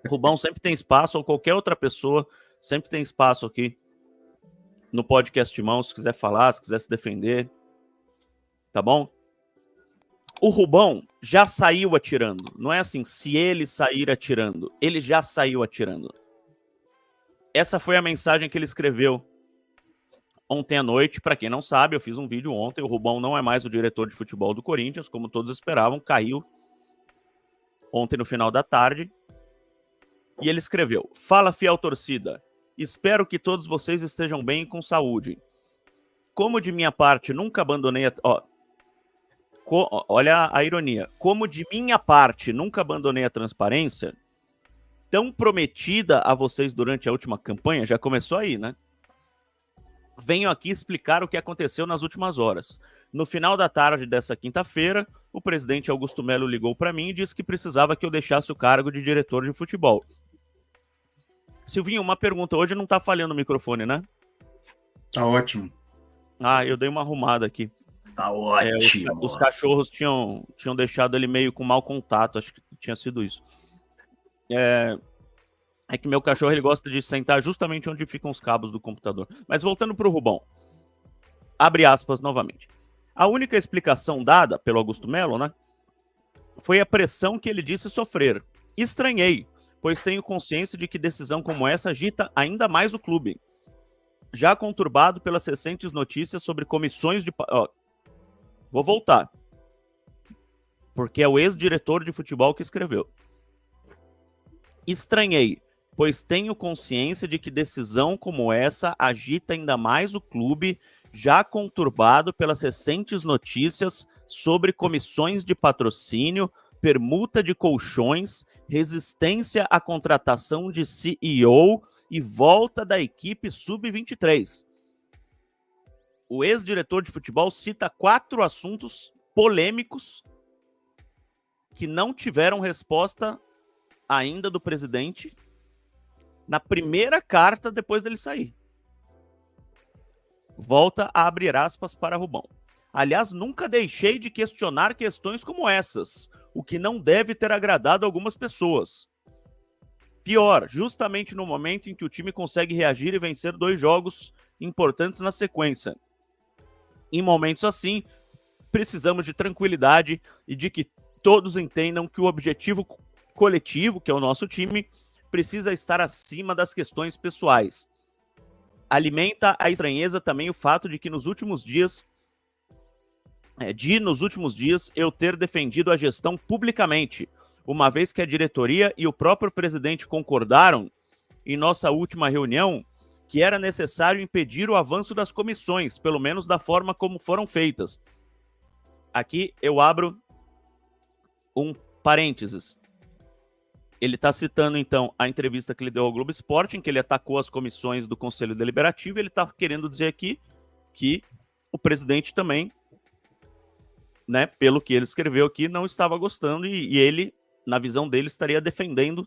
Rubão sempre tem espaço, ou qualquer outra pessoa sempre tem espaço aqui no podcast de mão, se quiser falar, se quiser se defender, tá bom? O Rubão já saiu atirando. Não é assim, se ele sair atirando. Ele já saiu atirando. Essa foi a mensagem que ele escreveu ontem à noite. Para quem não sabe, eu fiz um vídeo ontem. O Rubão não é mais o diretor de futebol do Corinthians, como todos esperavam. Caiu ontem no final da tarde. E ele escreveu: "Fala, fiel torcida. Espero que todos vocês estejam bem e com saúde. Como de minha parte nunca abandonei a... olha a ironia. Como de minha parte nunca abandonei a transparência, tão prometida a vocês durante a última campanha", já começou aí, né? "Venho aqui explicar o que aconteceu nas últimas horas. No final da tarde dessa quinta-feira, o presidente Augusto Melo ligou para mim e disse que precisava que eu deixasse o cargo de diretor de futebol." Silvinho, uma pergunta. Hoje não tá falhando o microfone, né? Tá ótimo. Ah, eu dei uma arrumada aqui. Tá ótimo. Os cachorros tinham deixado ele meio com mau contato, acho que tinha sido isso. É que meu cachorro ele gosta de sentar justamente onde ficam os cabos do computador. Mas voltando pro Rubão. Abre aspas novamente. "A única explicação dada pelo Augusto Melo, né, foi a pressão que ele disse sofrer. Estranhei, pois tenho consciência de que decisão como essa agita ainda mais o clube. Já conturbado pelas recentes notícias sobre comissões de... vou voltar. Porque é o ex-diretor de futebol que escreveu. Estranhei, pois tenho consciência de que decisão como essa agita ainda mais o clube, já conturbado pelas recentes notícias sobre comissões de patrocínio, permuta de colchões, resistência à contratação de CEO e volta da equipe sub-23. O ex-diretor de futebol cita 4 assuntos polêmicos que não tiveram resposta ainda do presidente na primeira carta depois dele sair. Volta a abrir aspas para Rubão. Aliás, nunca deixei de questionar questões como essas, o que não deve ter agradado algumas pessoas. Pior, justamente no momento em que o time consegue reagir e vencer 2 jogos importantes na sequência. Em momentos assim, precisamos de tranquilidade e de que todos entendam que o objetivo coletivo, que é o nosso time, precisa estar acima das questões pessoais. Alimenta a estranheza também o fato de que nos últimos dias eu ter defendido a gestão publicamente, uma vez que a diretoria e o próprio presidente concordaram em nossa última reunião que era necessário impedir o avanço das comissões, pelo menos da forma como foram feitas. Aqui eu abro um parênteses. Ele está citando, então, a entrevista que ele deu ao Globo Esporte, em que ele atacou as comissões do Conselho Deliberativo, e ele está querendo dizer aqui que o presidente também, né, pelo que ele escreveu aqui, não estava gostando, e ele, na visão dele, estaria defendendo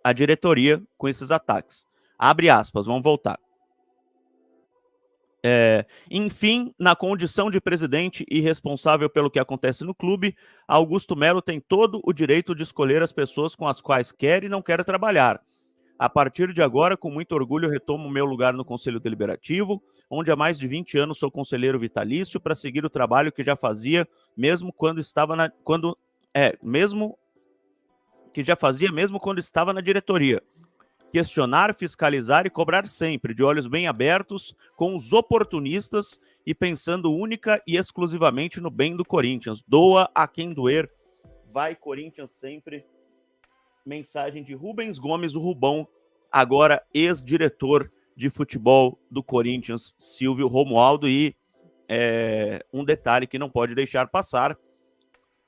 a diretoria com esses ataques. Abre aspas, vamos voltar. Enfim, na condição de presidente e responsável pelo que acontece no clube, Augusto Melo tem todo o direito de escolher as pessoas com as quais quer e não quer trabalhar. A partir de agora, com muito orgulho, retomo o meu lugar no Conselho Deliberativo, onde há mais de 20 anos sou conselheiro vitalício para seguir o trabalho que já fazia, mesmo quando estava na diretoria. Questionar, fiscalizar e cobrar sempre, de olhos bem abertos, com os oportunistas e pensando única e exclusivamente no bem do Corinthians. Doa a quem doer, vai Corinthians sempre. Mensagem de Rubens Gomes, o Rubão, agora ex-diretor de futebol do Corinthians, Silvio Romualdo. E um detalhe que não pode deixar passar,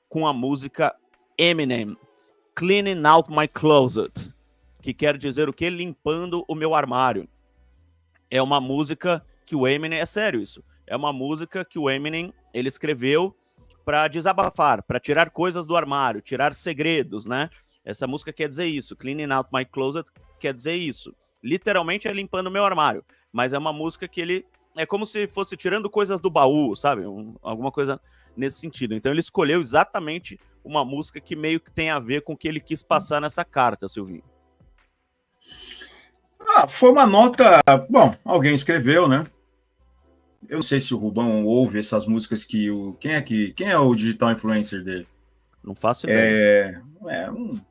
com a música Eminem, Cleaning Out My Closet, que quer dizer o quê? Limpando o meu armário. É uma música que o Eminem... É sério isso. É uma música que o Eminem ele escreveu para desabafar, para tirar coisas do armário, tirar segredos, né? Essa música quer dizer isso. Cleaning Out My Closet quer dizer isso. Literalmente é limpando o meu armário. Mas é uma música que ele... É como se fosse tirando coisas do baú, sabe? Alguma coisa nesse sentido. Então ele escolheu exatamente uma música que meio que tem a ver com o que ele quis passar nessa carta, Silvinho. Foi uma nota... Bom, alguém escreveu, né? Eu não sei se o Rubão ouve essas músicas que o... Quem é o digital influencer dele? Não faço ideia.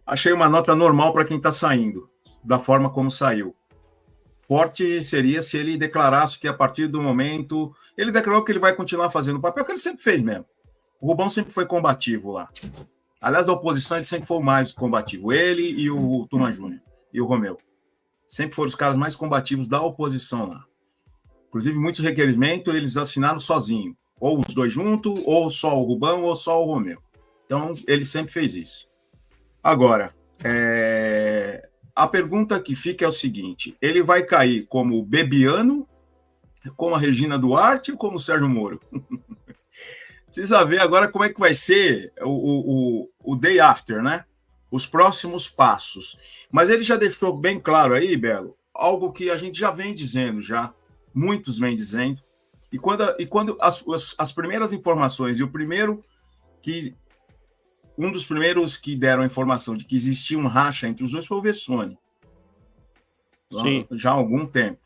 Achei uma nota normal para quem está saindo, da forma como saiu. Forte seria se ele declarasse que a partir do momento... Ele declarou que ele vai continuar fazendo o papel que ele sempre fez mesmo. O Rubão sempre foi combativo lá. Aliás, a oposição ele sempre foi o mais combativo. Ele e o Tuma Júnior e o Romeu. Sempre foram os caras mais combativos da oposição lá. Inclusive, muitos requerimentos eles assinaram sozinho. Ou os dois juntos, ou só o Rubão, ou só o Romeu. Então, ele sempre fez isso. Agora, a pergunta que fica é o seguinte: ele vai cair como Bebiano, como a Regina Duarte ou como o Sérgio Moro? Precisa ver agora como é que vai ser o day after, né? Os próximos passos. Mas ele já deixou bem claro aí, Belo, algo que a gente já vem dizendo, muitos vêm dizendo, e quando as primeiras informações, e um dos primeiros que deram a informação de que existia um racha entre os dois foi o Vessone. Sim. Já há algum tempo.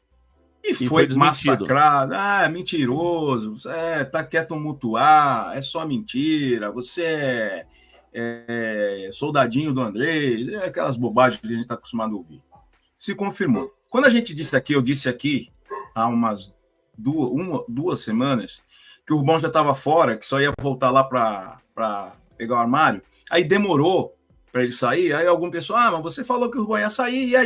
E foi massacrado. Mentiroso. Tá quer tumultuar, é só mentira. Você é soldadinho do Andrés. Aquelas bobagens que a gente está acostumado a ouvir. Se confirmou. Quando a gente disse aqui, eu disse aqui, há umas duas semanas, que o Rubão já estava fora, que só ia voltar lá para pegar o armário. Aí demorou para ele sair. Aí algum pessoal, mas você falou que o Rubão ia sair, e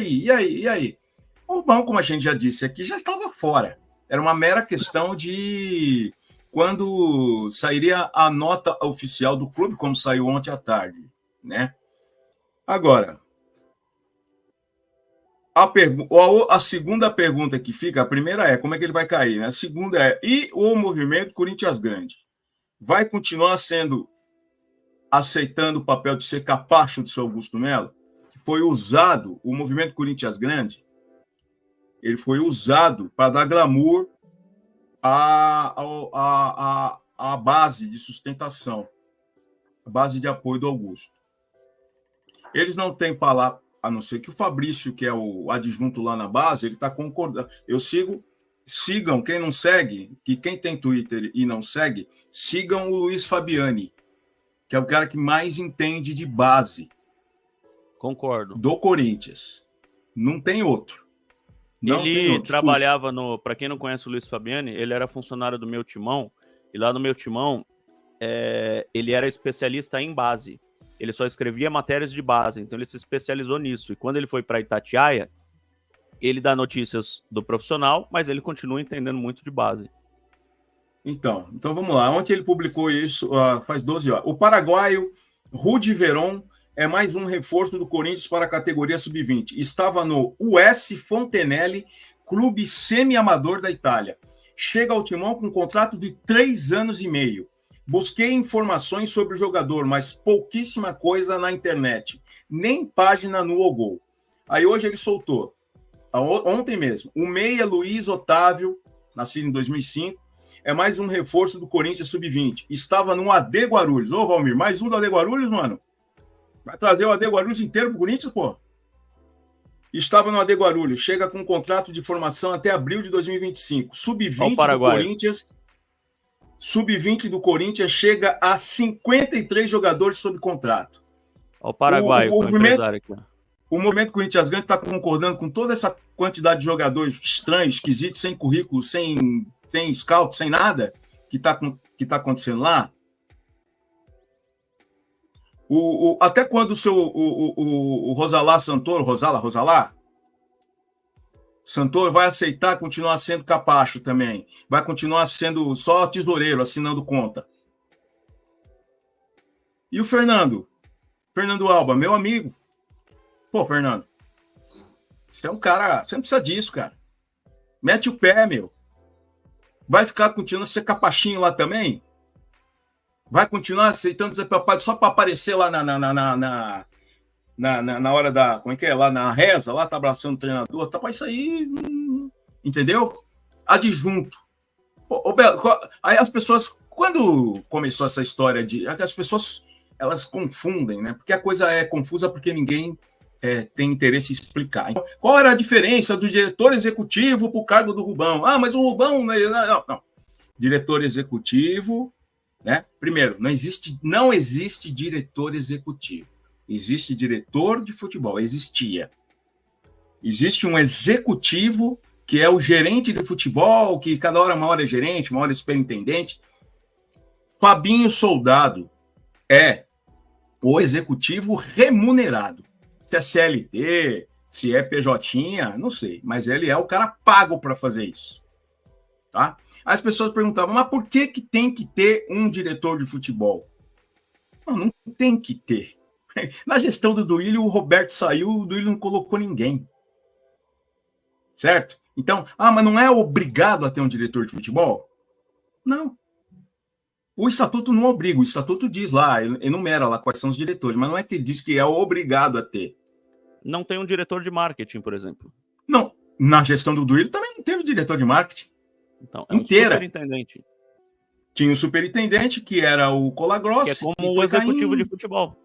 aí? O Rubão, como a gente já disse aqui, já estava fora. Era uma mera questão de quando sairia a nota oficial do clube, como saiu ontem à tarde, né? Agora, a segunda pergunta que fica, a primeira é como é que ele vai cair, né? A segunda é, e o movimento Corinthians Grande? Vai continuar aceitando o papel de ser capacho do seu Augusto Melo? Que foi usado, o movimento Corinthians Grande, ele foi usado para dar glamour à base de sustentação, a base de apoio do Augusto. Eles não têm palavra, a não ser que o Fabrício, que é o adjunto lá na base, ele está concordando. Sigam, quem não segue, que quem tem Twitter e não segue, sigam o Luiz Fabiani, que é o cara que mais entende de base. Concordo. Do Corinthians. Não tem outro. Ele trabalhava para quem não conhece o Luiz Fabiani, ele era funcionário do Meu Timão, e lá no Meu Timão, ele era especialista em base. Ele só escrevia matérias de base, então ele se especializou nisso. E quando ele foi para Itatiaia, ele dá notícias do profissional, mas ele continua entendendo muito de base. Então vamos lá. Ontem ele publicou isso, faz 12 horas. O paraguaio Rudi Veron é mais um reforço do Corinthians para a categoria sub-20. Estava no US Fontenelle, clube semi-amador da Itália. Chega ao Timão com um contrato de 3 anos e meio. Busquei informações sobre o jogador, mas pouquíssima coisa na internet. Nem página no Ogol. Aí hoje ele soltou, ontem mesmo, o meia Luiz Otávio, nascido em 2005, é mais um reforço do Corinthians sub-20. Estava no AD Guarulhos. Ô, Valmir, mais um do AD Guarulhos, mano? Vai trazer o AD Guarulhos inteiro pro Corinthians, pô? Estava no AD Guarulhos. Chega com um contrato de formação até abril de 2025. Sub-20 do Corinthians. Sub-20 do Corinthians chega a 53 jogadores sob contrato. Olha o paraguaio, o movimento Corinthians Grande está concordando com toda essa quantidade de jogadores estranhos, esquisitos, sem currículo, sem scout, sem nada, que tá acontecendo lá. Até quando o Rosalá Santoro, Santoro vai aceitar continuar sendo capacho também? Vai continuar sendo só tesoureiro, assinando conta? E o Fernando Alba, meu amigo. Pô, Fernando, você é um cara, você não precisa disso, cara. Mete o pé, meu. Vai ficar continuando a ser capachinho lá também? Vai continuar aceitando ser papai só para aparecer lá na hora da... Como é que é? Lá na reza, lá tá abraçando o treinador. Tá para isso aí, entendeu? Adjunto. Aí as pessoas Quando começou essa história de... As pessoas, elas confundem, né? Porque a coisa é confusa porque ninguém tem interesse em explicar. Então, qual era a diferença do diretor executivo para o cargo do Rubão? Ah, mas o Rubão... Não. Diretor executivo, né? Primeiro, não existe diretor executivo. Existe diretor de futebol. Existia. Existe um executivo, que é o gerente de futebol, que cada hora uma hora é gerente, uma hora é superintendente. Fabinho Soldado é o executivo remunerado. Se é CLT, se é PJ, não sei, mas ele é o cara pago para fazer isso. Tá? As pessoas perguntavam, mas por que tem que ter um diretor de futebol? Não tem que ter. Na gestão do Duílio, o Roberto saiu, o Duílio não colocou ninguém. Certo? Então, mas não é obrigado a ter um diretor de futebol? Não. O estatuto não obriga, o estatuto diz lá, enumera lá quais são os diretores, mas não é que diz que é obrigado a ter. Não tem um diretor de marketing, por exemplo. Não. Na gestão do Duílio também não teve diretor de marketing. Então, é um superintendente. Tinha um superintendente, que era o Colagrossi. Que é como o executivo de futebol.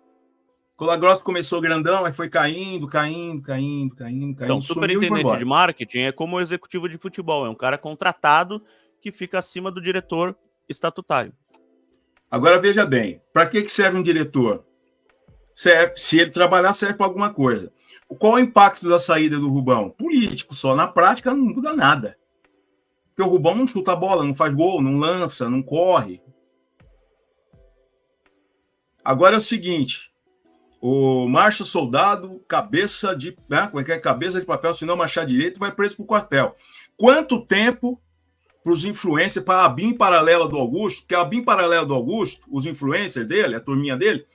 Colagrossi começou grandão, aí foi caindo. Então, superintendente de marketing é como o executivo de futebol. É um cara contratado que fica acima do diretor estatutário. Agora, veja bem, para que serve um diretor? Serve, se ele trabalhar, serve para alguma coisa. Qual é o impacto da saída do Rubão? Político só. Na prática, não muda nada. Porque o Rubão não chuta a bola, não faz gol, não lança, não corre. Agora é o seguinte, o Márcio Soldado, cabeça de... Como é que é? Cabeça de papel, se não marchar direito, vai preso para o quartel. Quanto tempo para os influencers, para a BIM paralela do Augusto, porque a BIM paralela do Augusto, os influencers dele, a turminha dele,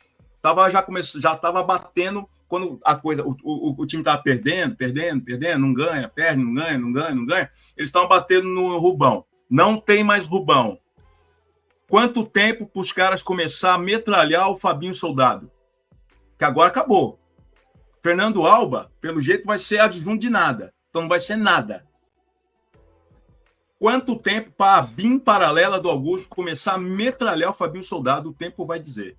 já estava batendo quando a coisa, o time estava perdendo, não ganha, perde, não ganha. Eles estavam batendo no Rubão. Não tem mais Rubão. Quanto tempo para os caras começar a metralhar o Fabinho Soldado? Que agora acabou. Fernando Alba, pelo jeito, vai ser adjunto de nada. Então não vai ser nada. Quanto tempo para a BIM paralela do Augusto começar a metralhar o Fabinho Soldado? O tempo vai dizer.